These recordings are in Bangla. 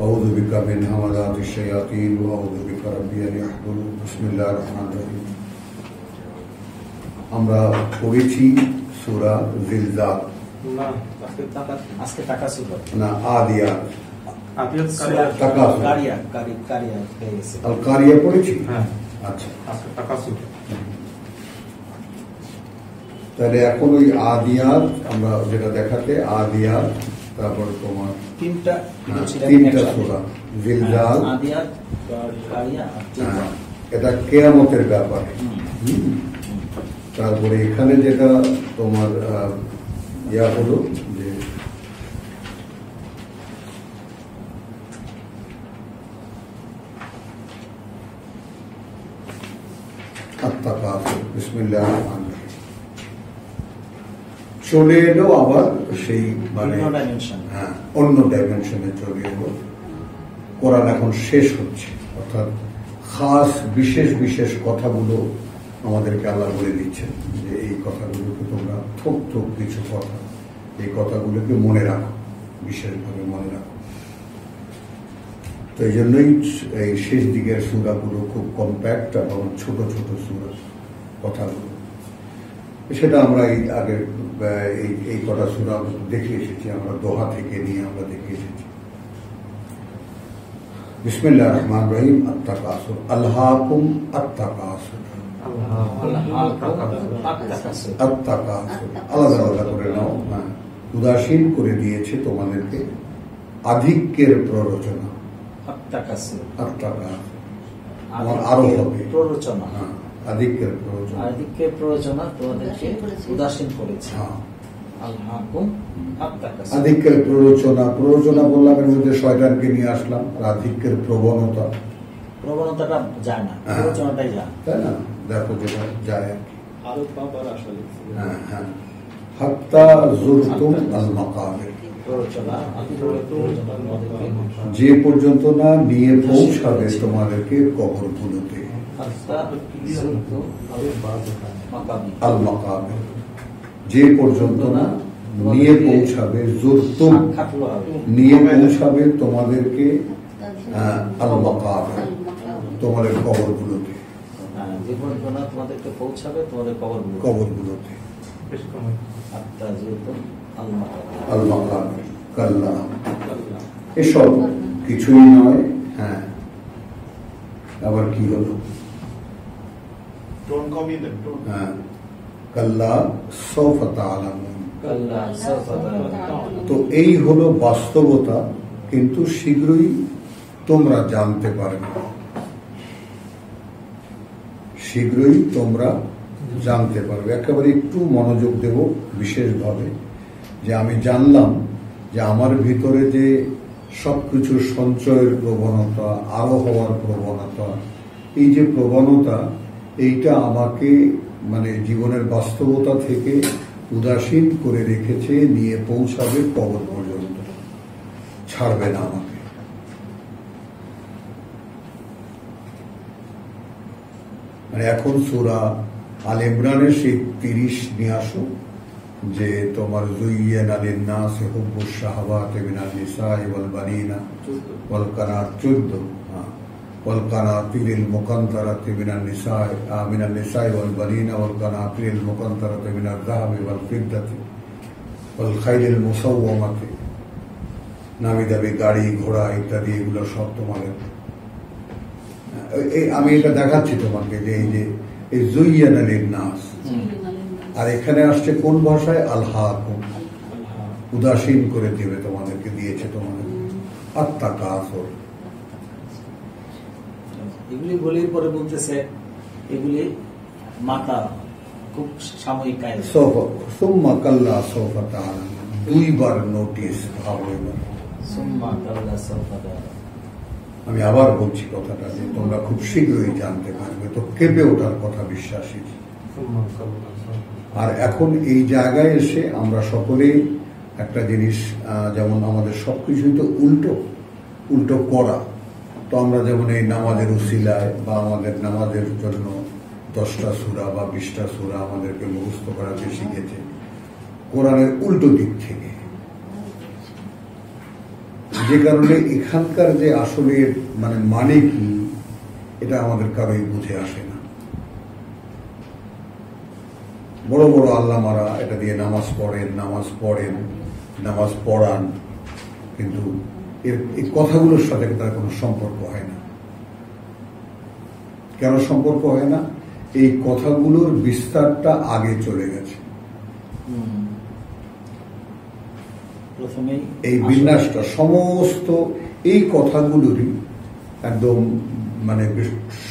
আউযু বিকা মিন হামাযাতিশ শায়াতিন ওয়া আউযু বিকা রাব্বি আন ইয়াহদুরুন। বিসমিল্লাহির রহমানির রহিম। আমরা পড়েছি সূরা জিলজাল, না আদিয়াত, আল কারিয়া পড়েছি। আচ্ছা, তাহলে এখন ওই আদিয়াত আমরা যেটা দেখাতে, আদিয়াত, তারপর তোমার তিনটা সূরা জিলজাল, এটা কিয়ামতের ব্যাপারে। তারপরে এখানে যেটা তোমার ইয়া হলো যে আত্তাকাসুর, বিসমিল্লাহির রহমানির রহিম। চলে এলো আবার সেই মানে অন্য ডাইমেনশনে চলে এলো। কোরআন এখন শেষ হচ্ছে, অর্থাৎ খাস বিশেষ বিশেষ কথাগুলো আমাদেরকে আল্লাহ বলে দিচ্ছেন যে এই কথাগুলোকে তোমরা থোক থোক কিছু কথা, এই কথাগুলোকে মনে রাখো, বিশেষভাবে মনে রাখো। তো এই জন্যই এই শেষ দিকের সূরাগুলো খুব কম্প্যাক্ট এবং ছোট ছোট সূরা কথাগুলো। সেটা আমরা এই আগের এই কটা সূরা দেখে এসেছি, আমরা দোহা থেকে নিয়ে আমরা দেখে এসেছি। বিসমিল্লাহির রহমানির রহিম। আত্তাকাসুর, আলহাকুম আত্তাকাসুর, আত্তাকাসুর আলাদা আলাদা করে নাও। উদাসীন করে দিয়েছে তোমাদেরকে আধিক্যের প্ররোচনা। আত্তাকাসুর, আমার আরো হবে প্ররোচনা, আধিক্যের প্ররোচনা, আধিক্যের প্ররোচনা তোমাদেরকে উদাসীন করেছে। আধিক্যের প্ররোচনা, প্ররোচনা বললাম, এর মধ্যে শয়তানকে নিয়ে আসলাম। আর আধিক্যের প্রবণতা, প্রবণতাটা যায় না, প্ররোচনাটাই যায়, তাই না? দেখো যেটা যায় আর কি। হ্যাঁ হ্যাঁ, হাত্তা যুরতুম আল মাকাবির, যে পর্যন্ত না নিয়ে পৌঁছাবে তোমাদেরকে কবরগুলোতে। আল মাকাবির, যে পর্যন্ত না নিয়ে পৌঁছাবে, যুরতুম নিয়ে পৌঁছাবে তোমাদেরকে আল মাকাবির, তোমাদের কবরগুলোতে, যে পর্যন্ত না তোমাদেরকে পৌঁছাবে তোমাদের কবরগুলোতে। আল মাকাবির কাল্লা, এসব কিছুই নয়। হ্যাঁ, আবার কি হলো? হ্যাঁ, কাল্লা সাউফা তা'লামুন, তো এই হলো বাস্তবতা, কিন্তু শীঘ্রই তোমরা জানতে পারবে, শীঘ্রই তোমরা জানতে পারবে। একেবারে একটু মনোযোগ দেব বিশেষভাবে, যে আমি জানলাম যে আমার ভিতরে যে সবকিছু সঞ্চয়ের প্রবণতা, আরো হওয়ার প্রবণতা, এই যে প্রবণতা, এইটা আমাকে মানে জীবনের বাস্তবতা থেকে উদাসীন করে রেখেছে, নিয়ে পৌঁছাবে কবর পর্যন্ত, ছাড়বে না আমাকে। মানে এখন সূরা আল ইমরানের সেই 30 নিয়ে আসো, যে তোমার যুয়্যিনা লিন-নাসি হুব্বুশ শাহাওয়াতি মিনান নিসাই ওয়াল বানিনা ওয়াল কানাত 14, ওয়াল কানাতিরিল মুকান্তারাতি মিনান নিসাই ওয়াল বানিনা ওয়াল কানাতিরিল মুকান্তারাতি মিনাল যাহাবি ওয়াল ফিদ্দাতি ওয়াল খাইলিল মুসাওওয়ামাতি, নামি দামি গাড়ি ঘোড়া ইত্যাদি, এগুলো সব তোমাদের। আমি এটা দেখাচ্ছি তোমাকে যে এই যে এই যুয়্যিনা লিন-নাস, আর এখানে আসছে কোন ভাষায়? আলহাকুম, উদাসীন করে দেবে তোমাদেরকে, দিয়েছে তোমাদের। আত্তাকাসুর, এগুলি বলির পরে বলতেছে এগুলি মাতা খুব সাময়িক কাজ। সুম্মা কাল্লা সাউফা তা'লামুন, দুইবার নোটিস, ভাবো এবার। সুম্মা কাল্লা সাউফা তা'লামুন, আমি আবার বলছি কথাটা, যে তোমরা খুব শীঘ্রই জানতে পারবে। তো কেঁপে ওঠার কথা বিশ্বাসী। আর এখন এই জায়গায় এসে আমরা সকলেই একটা জিনিস, যেমন আমাদের সবকিছুই তো উল্টো উল্টো করা। তো আমরা যেমন এই নামাজের উসিলায় বা আমাদের নামাজের জন্য 10টা সূরা বা 20টা সূরা আমাদেরকে মুখস্থ করাতে শিখেছে কোরআনের উল্টো দিক থেকে। যে কারণে এখানকার যে আসলে মানে কি এটা আমাদের কারোই বুঝে আসে না। বড় বড় আল্লামারা এটা দিয়ে নামাজ পড়ান, কিন্তু এই কথাগুলোর সাথে তার কোনো সম্পর্ক হয় না। কেন সম্পর্ক হয় না? এই কথাগুলোর বিস্তারটা আগে চলে গেছে। এই বিন্যাসটা সমস্ত এই কথাগুলোরই একদম মানে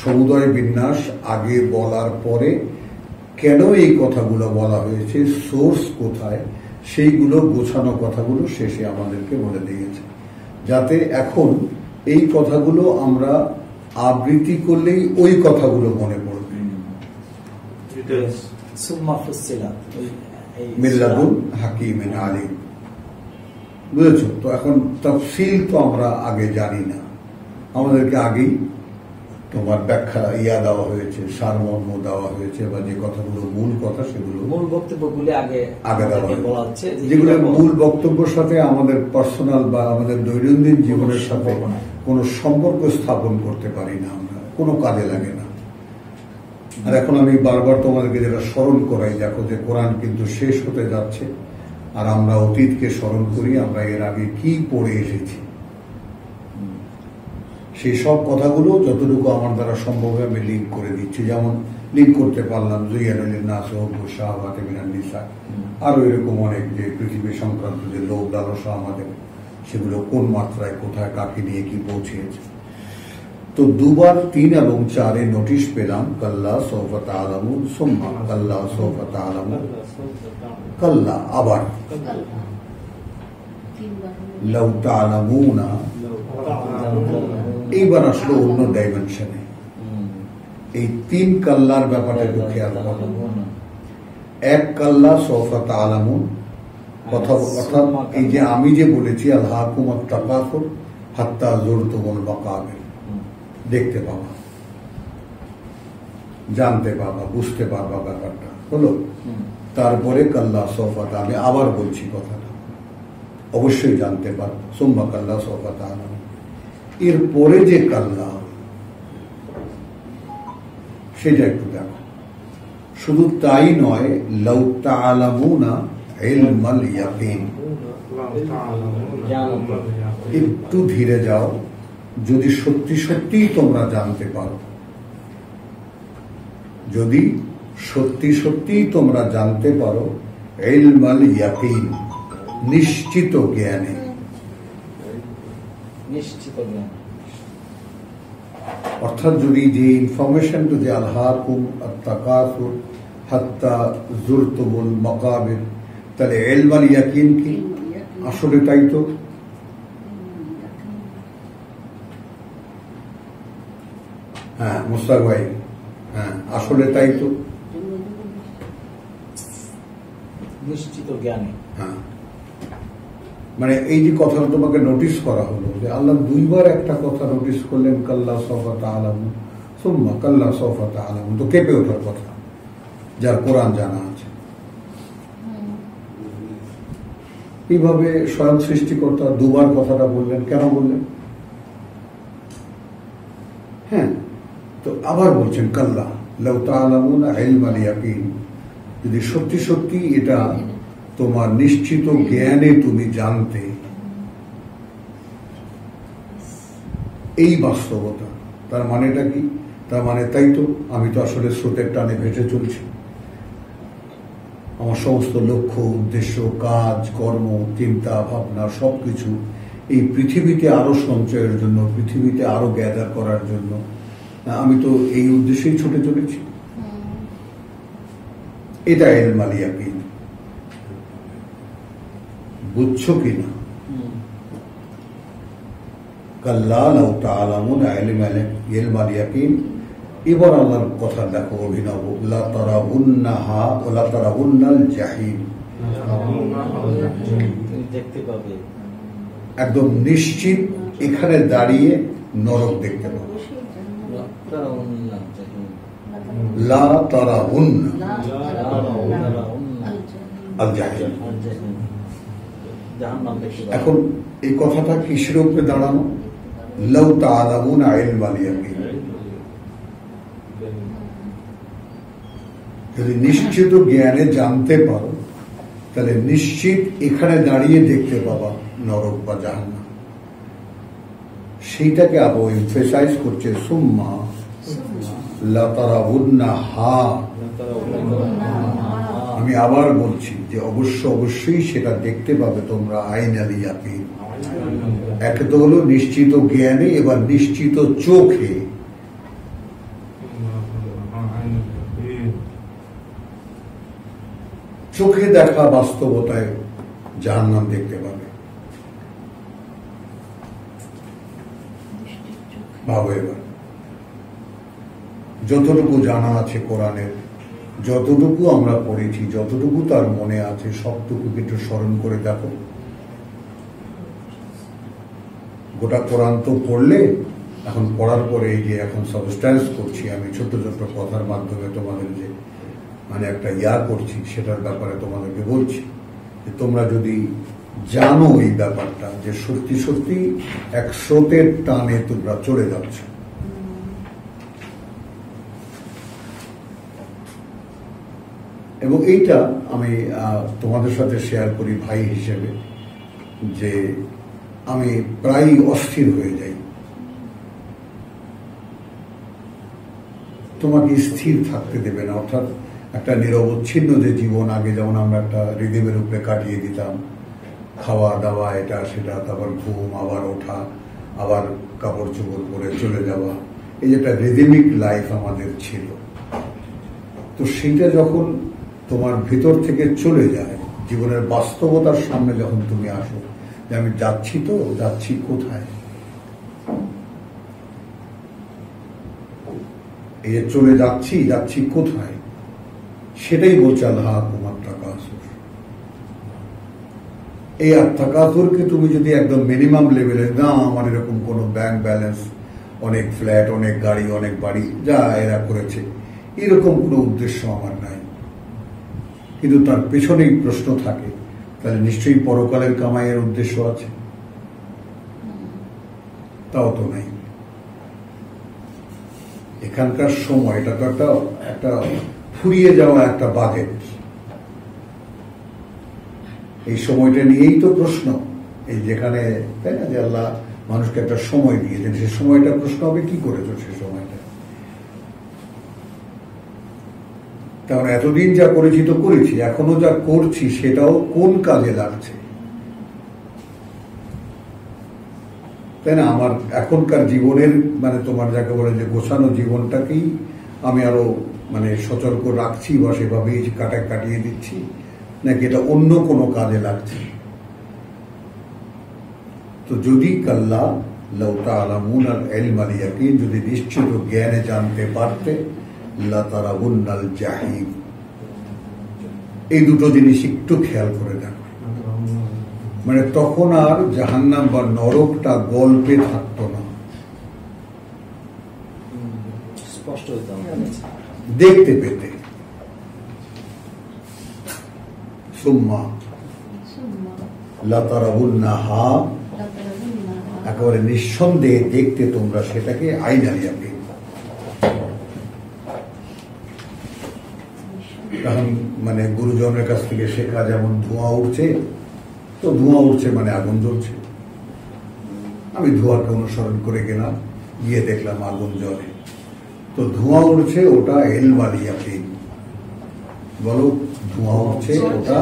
সমুদয় বিন্যাস আগে বলার পরে কেন এই কথাগুলো বলা হয়েছে, সোর্স কোথায়, সেইগুলো গোছানো কথাগুলো শেষে আমাদেরকে বলে দিয়েছে, যাতে এখন এই কথাগুলো আমরা আবৃত্তি করলেই ওই কথাগুলো মনে পড়বে। মিল্লাদুন হাকিমিন আলিম, বুঝেছো তো? এখন তাফসীল তো আমরা আগে জানি না, আমাদেরকে আগেই তোমার ব্যাখ্যা দেওয়া হয়েছে, সারমর্ম দেওয়া হয়েছে, বা যে কথাগুলো মূল কথা সেগুলো মূল বক্তব্যগুলি আগে বলা হচ্ছে, যেগুলো মূল বক্তব্যের সাথে আমাদের পার্সোনাল বা আমাদের দৈনন্দিন জীবনের সাথে কোনো সম্পর্ক স্থাপন করতে পারি না, আমরা কোনো কাজে লাগে না। আর এখন আমি বারবার তোমাদেরকে যেটা স্মরণ করাই, দেখো যে কোরআন কিন্তু শেষ হতে যাচ্ছে, আর আমরা অতীতকে স্মরণ করি, আমরা এর আগে কি পড়ে এসেছি, সেই সব কথাগুলো যতটুকু আমার দ্বারা সম্ভব আমি লিঙ্ক করে দিচ্ছি। যেমন লিঙ্ক করতে পারলাম জুইয়ানা লিন-নাস হুব্বুশ শাহাওয়াতি মিনান নিসা, আরো এরকম অনেক যে পৃথিবী সংক্রান্ত যে লোভ লালসা আমাদের, সেগুলো কোন মাত্রায় কোথায় কাকে নিয়ে কি পৌঁছেছে। তো 2 বার 3 এবং 4 নোটিশ পেলাম, কাল্লা সাউফা তা'লামুন, সুম্মা কাল্লা সাউফা তা'লামুন, কাল্লা আবার লাউ তা'লামুনা, এইবার আসলো অন্য ডাইমেনশনে। এই 3 কাল্লার ব্যাপারে একটু খেয়াল করো। 1 কাল্লা সাউফা তা'লামুন, অর্থাৎ এই যে আমি যে বলেছি আলহাকুমুত তাকাসুর হাত্তা যুরতুমুল মাকাবির, দেখতে পাবা, জানতে পাবা, বুঝতে পারবা ব্যাপারটা হলো। তারপরে কাল্লা সাউফা, আমি আবার বলছি কথাটা, অবশ্যই জানতে পারবো। সুম্মা কাল্লা সাউফা তা'লামুন, এরপরে যে কাল্লা সেটা একটু দেখো। শুধু তাই নয়, লাউ তা'লামুনা ইলমাল ইয়াকিন, একটু ধীরে যাও, যদি সত্যি সত্যিই তোমরা জানতে পারো, যদি সত্যি সত্যিই তোমরা জানতে পারো ইলমাল ইয়াকিন, নিশ্চিত জ্ঞানে, অর্থাৎ যদি যে ইনফরমেশন, যদি আলহাকুম আত-তাকাসুর হাত্তা যুরতুমুল মাকাবির, তাহলে ইলমাল ইয়াকিন কি? আসলে তাই তো। হ্যাঁ মুস্তাক ভাই, হ্যাঁ আসলে তাই তো, নিশ্চিত জ্ঞানী। হ্যাঁ মানে এই যে কথাটা তোমাকে নোটিস করা হলো, যে আল্লাহ 2 বার একটা কথা নোটিস করলেন, কাল্লা সাউফা তা'লামুন, সুম্মা কাল্লা সাউফা তা'লামুন, তো কেঁপে ওঠার কথা, যার কোরআন জানা আছে। এইভাবে স্বয়ং সৃষ্টিকর্তা 2 বার কথাটা বললেন, কেন বললেন? হ্যাঁ, তো আবার বলছেন কাল্লা লাউ তা'লামুনা ইলমাল ইয়াকিন, যদি সত্যি সত্যি এটা তোমার নিশ্চিত জ্ঞানে তুমি জানতে, এই বাস্তবতা, তার মানেটা কি? তার মানে তাই তো, আমি তো আসলে স্রোতের টানে ভেসে চলছি, আমার সমস্ত লক্ষ্য, উদ্দেশ্য, কাজ, কর্ম, চিন্তা ভাবনা সবকিছু এই পৃথিবীতে আরো সঞ্চয়ের জন্য, পৃথিবীতে আরো গ্যাদার করার জন্য, আমি তো এই উদ্দেশ্যেই ছুটে চলেছি। এটা ইলমাল ইয়াকিন, বুঝছো কিনা? কাল্লা লাউ তা'লামুনা ইলমাল ইয়াকিন। এবার আল্লাহর কথা দেখো, অভিনব, লা তারাউন্নাহা ওয়া লা তারাউন্নাল জাহিম, দেখতে পাবে, একদম নিশ্চিত এখানে দাঁড়িয়ে নরক দেখতে পাবে। লা তারাউন্না আল জাহিম, জাহান্নাম দেখতে পাবে। এখন এই কথাটা কিসের উপরে দাঁড়ানো? লাউ তাআলামুনা ইলমাল ইয়াকিন, যদি নিশ্চিত জ্ঞানে জানতে পারো তাহলে নিশ্চিত এখানে দাঁড়িয়ে দেখতে পাবা নরক বা জাহান্নাম। সেইটাকে আবু এমফেসাইজ করছে সুম্মা লাতারাউন্নাহা। আমি আবার বলছি যে অবশ্যই সেটা দেখতে পাবে তোমরা আইনাল ইয়াকিন। এক তো হলো নিশ্চিত জ্ঞানে, এবার নিশ্চিত চোখে। চোখে দেখা বাস্তবতায় জাহান্নাম দেখতে পাবে। ভাবো এবার, যতটুকু জানা আছে কোরআনের, যতটুকু আমরা পড়েছি, যতটুকু তার মনে আছে, সবটুকু একটু স্মরণ করে দেখো। গোটা কোরআন তো পড়লে, এখন পড়ার পরে এই যে এখন সাবস্ট্যান্স করছি আমি ছোট ছোট কথার মাধ্যমে তোমাদের যে মানে একটা করছি, সেটার ব্যাপারে তোমাদেরকে বলছি যে তোমরা যদি জানো এই ব্যাপারটা যে সত্যি সত্যি এক স্রোতের টানে তোমরা চলে যাচ্ছ। এবং এইটা আমি তোমাদের সাথে শেয়ার করি ভাই হিসেবে, যে আমি প্রায় অস্থির হয়ে যাই। তোমাকে স্থির থাকতে দেবে না, অর্থাৎ একটা নিরবচ্ছিন্ন যে জীবন, আগে যেমন আমরা একটা রিদিমের উপরে কাটিয়ে দিতাম, খাওয়া দাওয়া এটা সেটা, তারপর ঘুম, আবার ওঠা, আবার কাপড় চোপড় পরে চলে যাওয়া, এই যে একটা রিদিমিক লাইফ আমাদের ছিল। তো সেইটা যখন তোমার ভিতর থেকে চলে যায়, জীবনের বাস্তবতার সামনে যখন তুমি আসো যে আমি যাচ্ছি, তো যাচ্ছি কোথায়, এই যে চলে যাচ্ছি কোথায়, সেটাই বলছে আল্লাহ কুমার তাকাসুর। এই তাকাসুরকে তুমি যদি একদম মিনিমাম লেভেলে, না আমার এরকম কোন ব্যাংক ব্যালেন্স, অনেক ফ্ল্যাট, অনেক গাড়ি, অনেক বাড়ি, যা এরা করেছে, এরকম কোনো উদ্দেশ্য আমার নাই, কিন্তু তার পেছনেই প্রশ্ন থাকে, তাহলে নিশ্চয়ই পরকালের কামাইয়ের উদ্দেশ্য আছে? তাও তো নাই। এখানকার সময় এটা তো একটা ফুরিয়ে যাওয়া একটা বাজেট। এই সময়টা নিয়েই তো প্রশ্ন, এই যেখানে তাই না যে আল্লাহ মানুষকে একটা সময় দিয়েছেন, সে সময়টা প্রশ্ন হবে কি করেছো সে সময়টা। কারণ এতদিন যা করেছি তো করেছি, এখনো যা করছি সেটাও কোন কাজে লাগছে, তাই না? আমার এখনকার জীবনের মানে তোমার যাকে বলে যে গোছানো জীবনটাকেই আমি আরো মানে সতর্ক রাখছি বা সেভাবেই কাটিয়ে দিচ্ছি, নাকি এটা অন্য কোনো কাজে লাগছে? তো যদি কাল্লা লাউ তাআলামুনাল ইলমাল ইয়াকিন, যদি নিশ্চিত জ্ঞানে জানতে পারতে, লাতারাউন্নাল জাহিম। এই দুটো জিনিস একটু খেয়াল করে দেখো, মানে তখন আর জাহান্নাম বা নরকটা গল্পে থাকতো না, স্পষ্ট দেখতে পেতে। সুম্মা লাতারাউন্নাহা, একেবারে নিঃসন্দেহে দেখতে তোমরা সেটাকে আইনাল ইয়াকিন। তখন মানে গুরুজনের কাছ থেকে শেখা, যেমন ধোঁয়া উঠছে, তো ধোঁয়া উঠছে মানে আগুন জ্বলছে, আমি ধোঁয়াকে অনুসরণ করে গেলাম, গিয়ে দেখলাম আগুন জ্বলে, তো ধোঁয়া উঠছে ওটা ইলমাল ইয়াকিন। বলো, ধোঁয়া উঠছে ওটা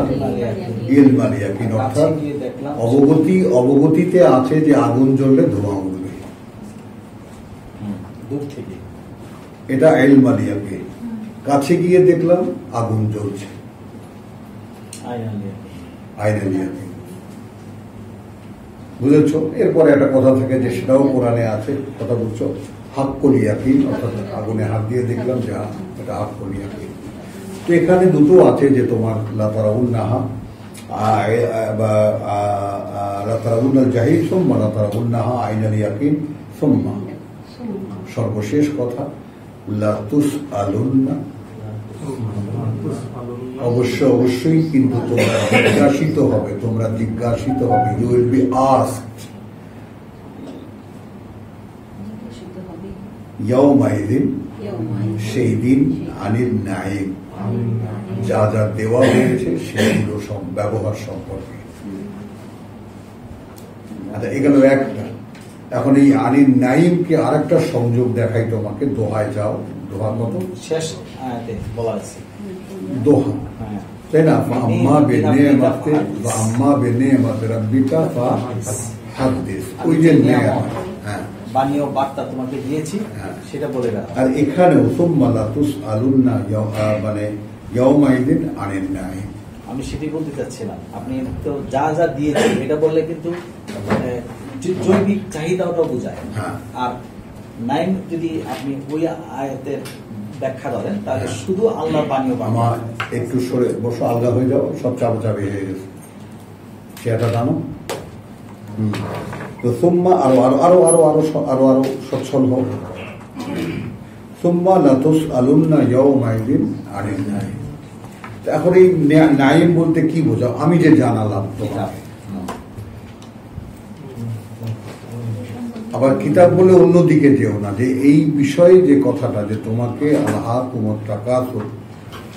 ইলমাল ইয়াকিন, অর্থাৎ অবগতিতে আছে যে আগুন জ্বললে ধোঁয়া উঠবে, এটা ইলমাল ইয়াকিন। কাছে গিয়ে দেখলাম আগুন জ্বলছে, আইনাল ইয়াকিন। বুঝেছো? এরপরে একটা কথা থাকে যে সেটাও কোরআনে আছে, কথা বলছো হাক্কুল ইয়াকিন, অর্থাৎ আগুনে হাত দিয়ে দেখলাম যে এটা হাক্কুল ইয়াকিন। তো এখানে দুটো আছে যে তোমার লাতারাউন্নাহা বা লাতারাউন্নাল জাহিম সুম্মা লাতারাউন্নাহা আইনাল ইয়াকিন সুম্মা, সর্বশেষ কথা লাতুসআলুন্না অবশ্যই কিন্তু তোমরা জিজ্ঞাসিত হবে, ইউ উইল বি আস্কড ইয়াউমাইদিন, সেই দিন, আনিল নাঈম, যা যা দেওয়া হয়েছে সেগুলো সব ব্যবহার সম্পর্কে। আচ্ছা, এগুলো একটা। এখন এই আনিল নাঈমকে আরেকটা সংযোগ দেখাই তোমাকে, দোহায় যাও। দোহা কত? শেষ আয়াতে বলা আছে দোহা, তাই না? আম্মা বিনিয়ামতি রাব্বিকা ফাহাদ্দিস, ওই যে নেয়ামত, হ্যাঁ, বাণীয় বার্তা তোমাকে দিয়েছি, সেটা বলে দাও। আর এখানেও সুম্মা লা তুসআলুন্না মানে ইয়াউমাইদিন আনিন নাঈম। আমি সেটাই বলতে চাচ্ছিলাম, আপনি তো যা যা দিয়েছেন এটা বললে কিন্তু জৈবিক চাহিদাটাও বোঝায়। আর নাইম যদি আপনি ওই আয়াতের ব্যাখ্যা করেন তাহলে শুধু আল্লাহর বাণীও। আমার একটু সরে বসো, আলগা হয়ে যাও, সব চাপাচাপি হয়ে গেছে, সেটা জানো। তো সুম্মা আরো আরো আরো আরো আরো আরো আরো সচ্ছল হোক। সুম্মা লা তুসআলুন্না ইয়াউমাইদিন আনিন নাঈম। এখন এই নাঈম বলতে কি বোঝাও? আমি যে জানালাম তোমাকে, আবার কিতাব বলে অন্যদিকে যেও না, যে এই বিষয়ে যে কথাটা, যে তোমাকে আলহাকুমুত তাকাসুর,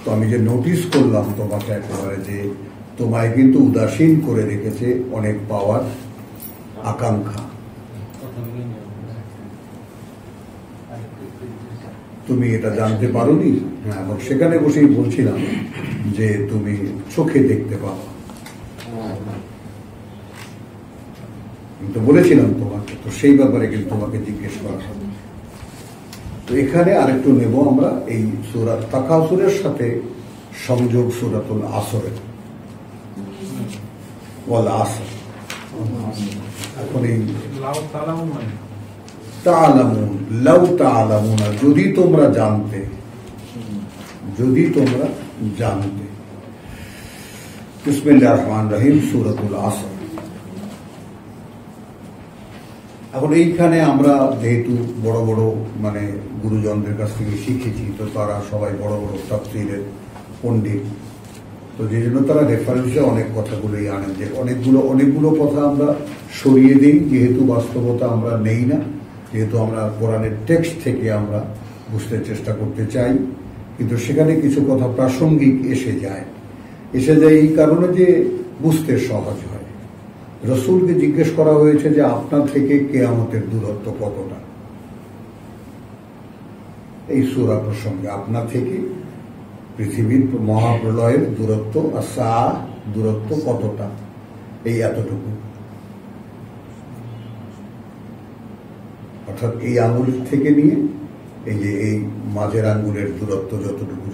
তো আমি যে নোটিস করলাম তোমাকে একেবারে, যে তোমায় কিন্তু উদাসীন করে রেখেছে অনেক পাওয়ার আকাঙ্ক্ষা। তুমি এটা জানতে পারোনি। হ্যাঁ, এবং সেখানে বসেই বলছিলাম যে তুমি চোখে দেখতে পাবো, তো বলেছিলাম তোমাকে, তো সেই ব্যাপারে কিন্তু তোমাকে জিজ্ঞেস করা হবে। তো এখানে আরেকটু নেব আমরা এই সূরা তাকাসুরের সাথে সংযোগ সূরাতুল আসরের, ওয়াল আসর। এখন এই তাআলামুন, লাউ তাআলামুন, যদি তোমরা জানতে, বিসমিল্লাহির রহমানির রহিম, সূরাতুল আসর। এখন এইখানে আমরা যেহেতু বড় বড় মানে গুরুজনদের কাছ থেকে শিখেছি, তো তারা সবাই বড় বড় তাফসীরের পণ্ডিত, তো যে জন্য তারা রেফারেন্সে অনেক কথাগুলোই আনেন, যে অনেকগুলো কথা আমরা সরিয়ে দিই, যেহেতু বাস্তবতা আমরা নেই না, যেহেতু আমরা কোরআনের টেক্সট থেকে আমরা বুঝতে চেষ্টা করতে চাই, কিন্তু সেখানে কিছু কথা প্রাসঙ্গিক এসে যায় এই কারণে যে বুঝতে সহজ হয়। রসুলকে জিজ্ঞেস করা হয়েছে যে আপনার থেকে কিয়ামতের দূরত্ব কতটা, এই সূরা প্রসঙ্গে, আপনার থেকে পৃথিবীর মহাপ্রলয়ের দূরত্ব আর সাআ দূরত্ব কতটা, এই এতটুকু, অর্থাৎ এই আঙুল থেকে নিয়ে এই যে এই মাঝের আঙ্গুলের দূরত্ব যতটুকু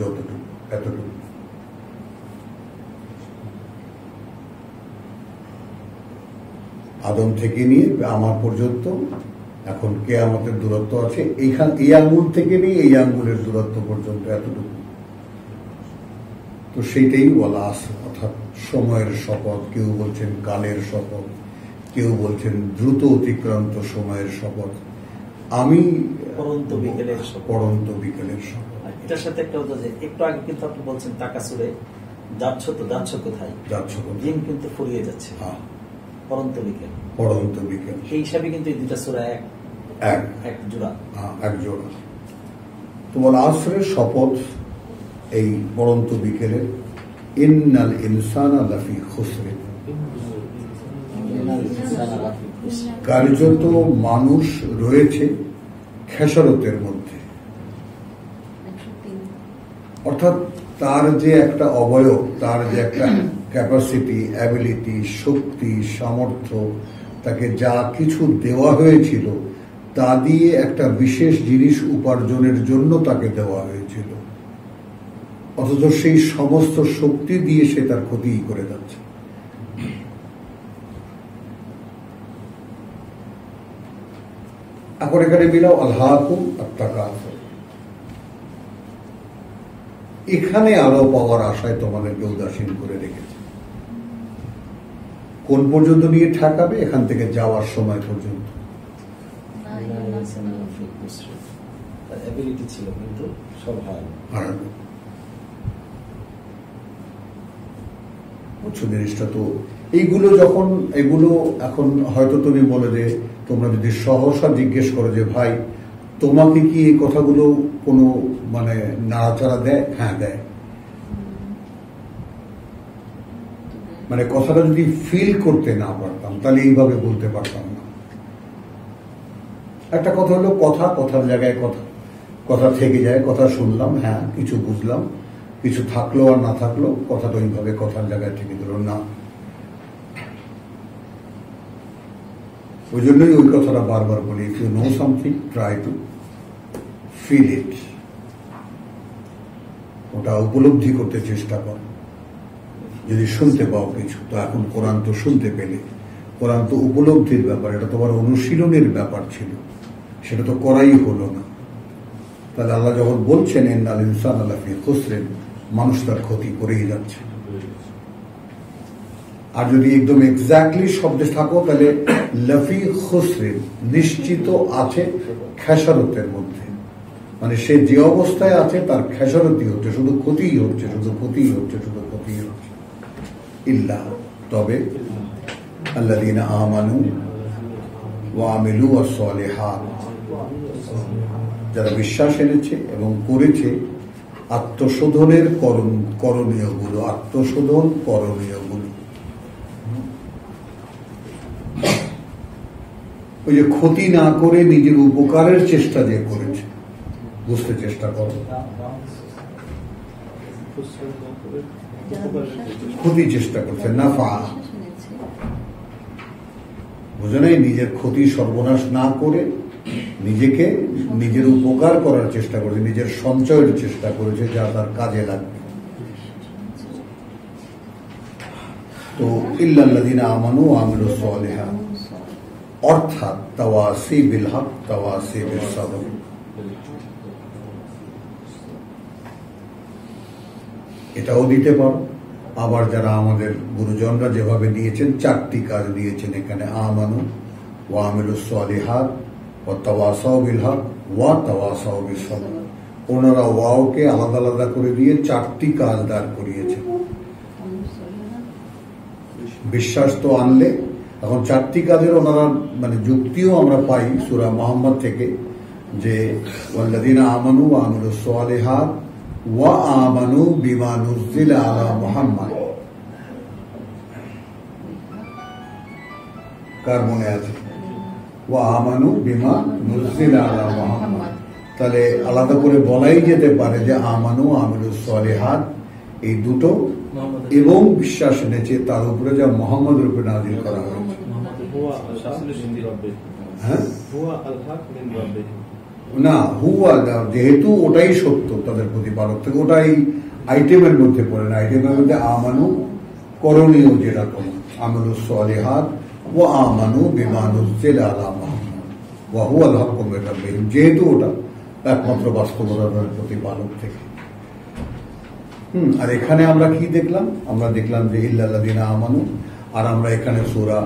এতটুকু। আদম থেকে নিয়ে আমার পর্যন্ত এখন কিয়ামতের দূরত্ব আছে, এই আঙ্গুল থেকে নিয়ে এই আঙ্গুলের দূরত্ব পর্যন্ত এতটুকু। তো সেইটাই বলা আছে, অর্থাৎ সময়ের শপথ, কেউ বলছেন কালের শপথ, কেউ বলছেন দ্রুত অতিক্রান্ত সময়ের শপথ, আমি পরন্ত বিকেলের শপথ। এটার সাথে একটা হতো যে একটু আগে কিন্তু আপনি বলছেন তাকাসুরে যাচ্ছ কোথায়, দিন কিন্তু ফুরিয়ে যাচ্ছে, পরন্ত বিকেল, সেই হিসাবে কিন্তু এই দুটা সূরা এক জোড়া। তোমার আসরের শপথ, এই পরন্ত বিকেলের, ইন্নাল ইনসানা লাফি খুসরিন, কার্যত মানুষ রয়েছে খেসারতের মধ্যে। অর্থাৎ তার যে একটা অবয়ব, তার যে একটা ক্যাপাসিটি, অ্যাবিলিটি, শক্তি, সামর্থ্য, তাকে যা কিছু দেওয়া হয়েছিল তা দিয়ে একটা বিশেষ জিনিস উপার্জনের জন্য তাকে দেওয়া হয়েছিল, অথচ সেই সমস্ত শক্তি দিয়ে সে তার ক্ষতি করে যাচ্ছে। এখন এখানে মিলাও আলহাকুম আত-তাকাসুর, এখানে আরো পাওয়ার আশায় তোমাদেরকে উদাসীন করে রেখেছে। কোন পর্যন্ত নিয়ে ঠেকাবে? এখান থেকে যাওয়ার সময় পর্যন্ত। ছিল কিন্তু সব হারানো। বুঝছো জিনিসটা? তো এইগুলো যখন এগুলো এখন হয়তো তুমি বলে যে তোমরা যদি সহসা জিজ্ঞেস করো যে ভাই তোমাকে কি এই কথাগুলো কোনো মানে নাড়াচাড়া দেয়? হ্যাঁ দেয়। মানে কথাটা যদি ফিল করতে না পারতাম তাহলে এইভাবে বলতে পারতাম না। একটা কথা হলো কথার জায়গায় কথা থেকে যায়, কথা শুনলাম, হ্যাঁ কিছু বুঝলাম, কিছু থাকলো আর না থাকলো, কথাটা ওইভাবে কথার জায়গায় থেকে দিল না। ওই জন্যই ওই কথাটা বারবার বলি, if you know something try to feel it. ওটা উপলব্ধি করতে চেষ্টা কর। যদি শুনতে পাও কিছু, তো এখন কোরআন তো শুনতে পেলে, কোরআন তো উপলব্ধির ব্যাপার, এটা তোমার অনুশীলনের ব্যাপার ছিল, সেটা তো করাই হলো না। তাহলে আল্লাহ যখন বলছেন ইন্নাল ইনসানা লাফি খুসরিন, মানুষ তার ক্ষতি করেই যাচ্ছে। আর যদি একদম এক্স্যাক্টলি শব্দে থাকো তাহলে লাফি খুসরিন, নিশ্চিত আছে খেসারতের মধ্যে, মানে সে যে অবস্থায় আছে তার খেসারতই হচ্ছে, শুধু ক্ষতিই হচ্ছে, শুধু ক্ষতিই হচ্ছে, শুধু ক্ষতিই হচ্ছে। ইল্লা, তবে আল্লাযীনা আমানু ওয়া আমিলু আস-সালিহাত, যারা বিশ্বাস এনেছে এবং করেছে আত্মশোধনের করণীয়গুলো, আত্মশোধন করণীয়গুলো। ওই যে ক্ষতি না করে নিজের উপকারের চেষ্টা যে করেছে, বুঝতে চেষ্টা করো। ক্ষতি চেষ্টা করছে, নাফা, বুঝে নাই? নিজের ক্ষতি সর্বনাশ না করে নিজেকে নিজের উপকার করার চেষ্টা করেছে, নিজের সঞ্চয়ের চেষ্টা করেছে, যা তার কাজে লাগবে। তো ইল্লাল্লাযীনা আমানু ওয়া আমিলুস সালিহাত, অর্থাৎ তাওয়াসি বিল হক তাওয়াসি বিস সাবর। এটাও দিতে পারো। আবার যারা আমাদের গুরুজনরা যেভাবে দিয়েছেন, 4টি কাজ দিয়েছেন এখানে, আমানু ওয়া আমিলুস সালিহাত ওয়া তাওয়াসাউ বিল হক ওয়া তাওয়াসাউ বিস সাবর। ওনারা ওয়াওকে আলাদা আলাদা করে দিয়ে 4টি কাজ দাঁড় করিয়েছেন। বিশ্বাস তো আনলে, এখন 4টি কাজের ওনারা মানে যুক্তিও আমরা পাই সূরা মুহাম্মদ থেকে, যে ওয়াল্লাযীনা আমানু ওয়া আমিলুস সালিহাত ওয়া আমানু বিমা নুযিলা আলা মুহাম্মদ। কার মনে আছে? ওয়া আমানু বিমা নুযিলা আলা মুহাম্মদ। তাহলে আলাদা করে বলাই যেতে পারে যে আমানু আমিলুস সালিহাত এই দুটো, এবং বিশ্বাস এনেছে তার উপরে যা মুহাম্মদ রূপে নাযিল করা হয়েছে। হ্যাঁ না, হুয়া, যেহেতু ওটাই সত্য তাদের প্রতিপালক থেকে, ওটাই আইটেমের মধ্যে পড়ে না। আইটেমের মধ্যে আমানু করণীয়, যেটা তোমার আমিলুস সালিহাত ওয়া আমানু বিমা নুযিলা আলা মুহাম্মদ ওয়া হুয়াল হাক্কু মির রাব্বিহিম, যেহেতু ওটা একমাত্র বাস্তবতার প্রতিপালক থেকে। আর এখানে আমরা কি দেখলাম? আমরা দেখলাম যে ইল্লাল্লাযীনা আমানু, আর আমরা এখানে সূরা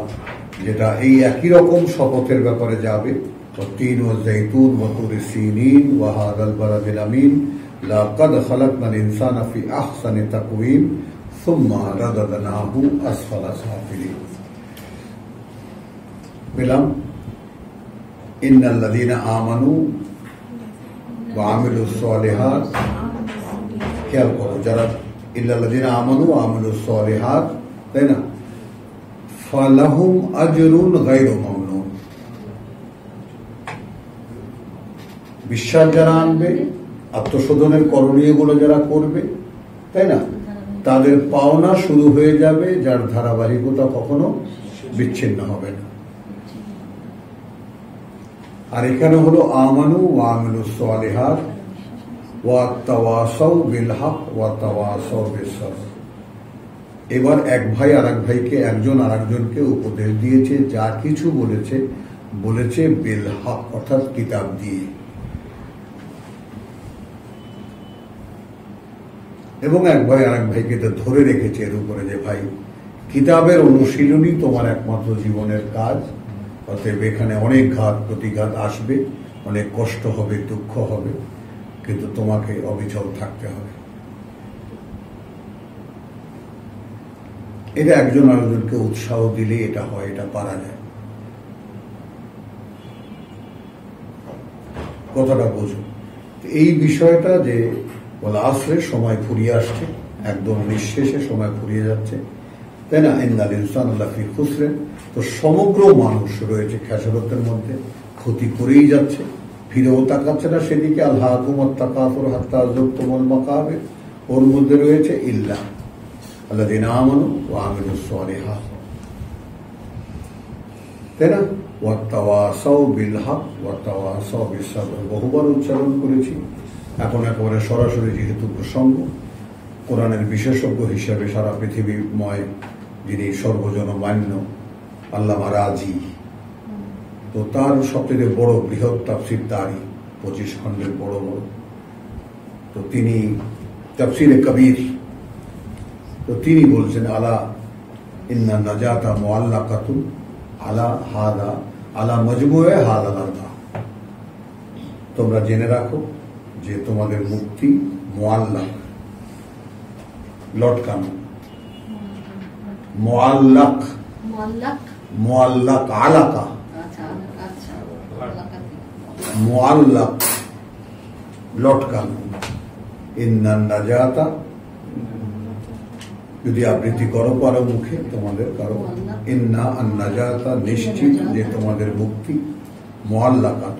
যেটা এই একই রকম শপথের ব্যাপারে যাবে, والتين والزيتون وطور سينين وهذا البلد الأمين لقد خلقنا الإنسان في أحسن تقويم ثم رددناه أسفل سافلين। بلام إن الذين آمنوا وعملوا الصالحات، খেয়াল করো, যারা ইল্লাল্লাযীনা আমানু ওয়া আমিলুস সালিহাত, তাই না, ফালাহুম আজরুন গায়রু মামনুন। বিশ্বাস যারা আনবে, আত্মশোধনের করণীয়গুলো যারা করবে, তাই না, তাদের পাওনা শুরু হয়ে যাবে, যার ধারাবাহিকতা কখনো বিচ্ছিন্ন হবে না। আর এখানে হলো আমানু ওয়া আমিলুস সালিহাত ওয়া তাওয়াসাউ বিল হক ওয়া তাওয়াসাউ বিস সাবর। এবার এক ভাই আর এক ভাইকে, একজন আর একজনকে উপদেশ দিয়েছে, যা কিছু বলেছে বিল হক, অর্থাৎ কিতাব দিয়ে, এবং এক ভাই আর এক ভাইকে তো ধরে রেখেছে এর উপরে যে ভাই কিতাবের অনুশীলনই তোমার একমাত্র জীবনের কাজ। অতএব এখানে অনেক ঘাত প্রতিঘাত আসবে, অনেক কষ্ট হবে, দুঃখ হবে, কিন্তু তোমাকে অবিচল থাকতে হবে। এটা একজন আরেকজনকে উৎসাহ দিলে এটা হয়, এটা পারা যায়। কথাটা বোঝো। এই বিষয়টা যে বলা আসলে সময় ফুরিয়ে আসছে, একদম নিঃশেষে সময় ফুরিয়ে যাচ্ছে, তাই না? ইন্নাল ইনসানা লাফি খুসরিন। তো সমগ্র মানুষ রয়েছে খেসারতের মধ্যে, ক্ষতি করেই যাচ্ছে, ফিরেও তাকাচ্ছে না সেদিকে। আলহাকুমুত তাকাসুর হাত্তা যুরতুমুল মাকাবির, ওর মধ্যে রয়েছে ইল্লা আল্লাযীনা আমানু ওয়া আমিলুস সালিহাত, তাই না? ওয়াতাওয়াসাউ বিল হক ওয়াতাওয়াসাউ বিস সাবর, বহুবার উচ্চারণ করেছি। এখন একেবারে সরাসরি যেহেতু প্রসঙ্গ, কোরআনের বিশেষজ্ঞ হিসেবে সারা পৃথিবীময় যিনি সর্বজনমান্য আল্লামা রাজি, তো তার সবচেয়ে বড় বৃহৎ তাফসীর তারই 25 খণ্ডের বড় বড়, তো তিনি তাফসীরে কবির, তো তিনি বলছেন আলা ইন্না নাজাতা মুআল্লাকাতুন আলা হাদা আলা মজমুয়ে হাদাল আরবা। তোমরা জেনে রাখো যে তোমাদের মুক্তি মুআল্লাক, লটকানো, মুআল্লাক মুআল্লাক আলাকা, মুআল্লাক লটকানো। ইন্না নাজাতা যদি আবৃত্তি করো পারো মুখে তোমাদের কারো, ইন্না আন নাজাতা নিশ্চিত যে তোমাদের মুক্তি, মুআল্লাকাত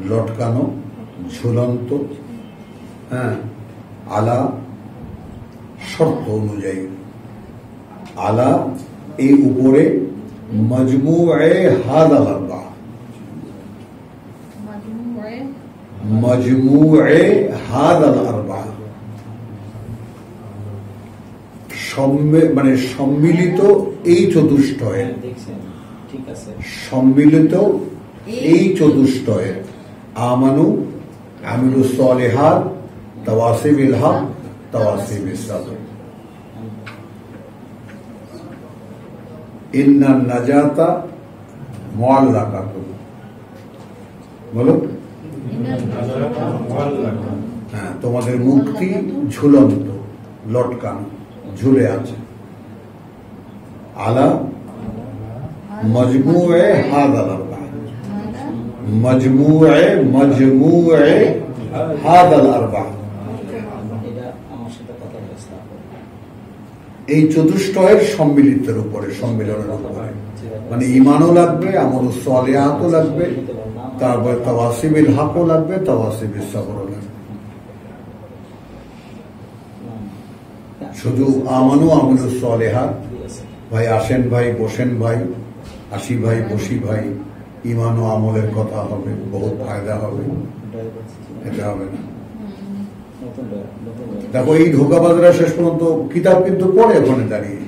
লটকানো, ঝুলন্ত, হ্যাঁ, আলা শর্ত অনুযায়ী, আলা এই উপরে, মজমুয়ে হাদাল আরবা, মজমুয়ে হাদাল আরবা, মানে সম্মিলিত এই চতুষ্টয়ের, সম্মিলিত এই চতুষ্টয়ের, আমানু আমিলুস সালিহাত তাওয়াসি বিল হক তাওয়াসি বিস সাবর। ইন্নান নাজাতা মুআল্লাকাতুন, বলো। হ্যাঁ, তোমাদের মুক্তি ঝুলন্ত, লটকানো, ঝুলে আছে। আলা মজমুয়ে হাদাল আরবা, মজমুয়ে হাদাল আরবা, এই চতুষ্টয়ের সম্মিলিতের উপরে, সম্মিলনের উপরে, মানে ইমানও লাগবে, আমলুস সালিহাতও লাগবে, তারপরে তাওয়াসি বিল হকও লাগবে, তাওয়াসি বিস সাবরও লাগবে। শুধু আমানু আমিলুস সালিহাত, ভাই আসেন, ভাই বসেন, ভাই আসি, ভাই বসি, ভাই ইমান ও আমলের কথা হবে, বহুত ফায়দা হবে, এটা হবে না। দেখো এই ধোকাবাজরা শেষ পর্যন্ত কিতাব কিন্তু পড়ে, ওখানে দাঁড়িয়ে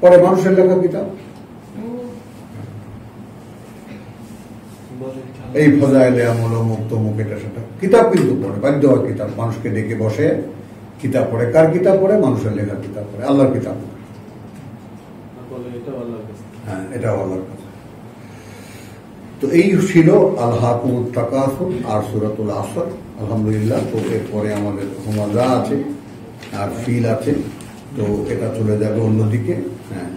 পড়ে মানুষের লেখা কিতাব, এই ফজাইলে আমল মুক্ত মুখ এটা সেটা কিতাব কিন্তু পড়ে, বাধ্য হয় কিতাব, মানুষকে ডেকে বসে কিতাব পড়ে। কার কিতাব পড়ে? মানুষের লেখা কিতাব পড়ে, আল্লাহর কিতাব পড়ে। হ্যাঁ, এটা আল্লাহর কথা। তো এই ছিল আলহাকুমুত তাকাসুর আর সূরাতুল আসর। আলহামদুলিল্লাহ। তো এরপরে আমাদের হুমাজা আছে আর ফিল আছে, তো এটা চলে যাবে অন্যদিকে। হ্যাঁ।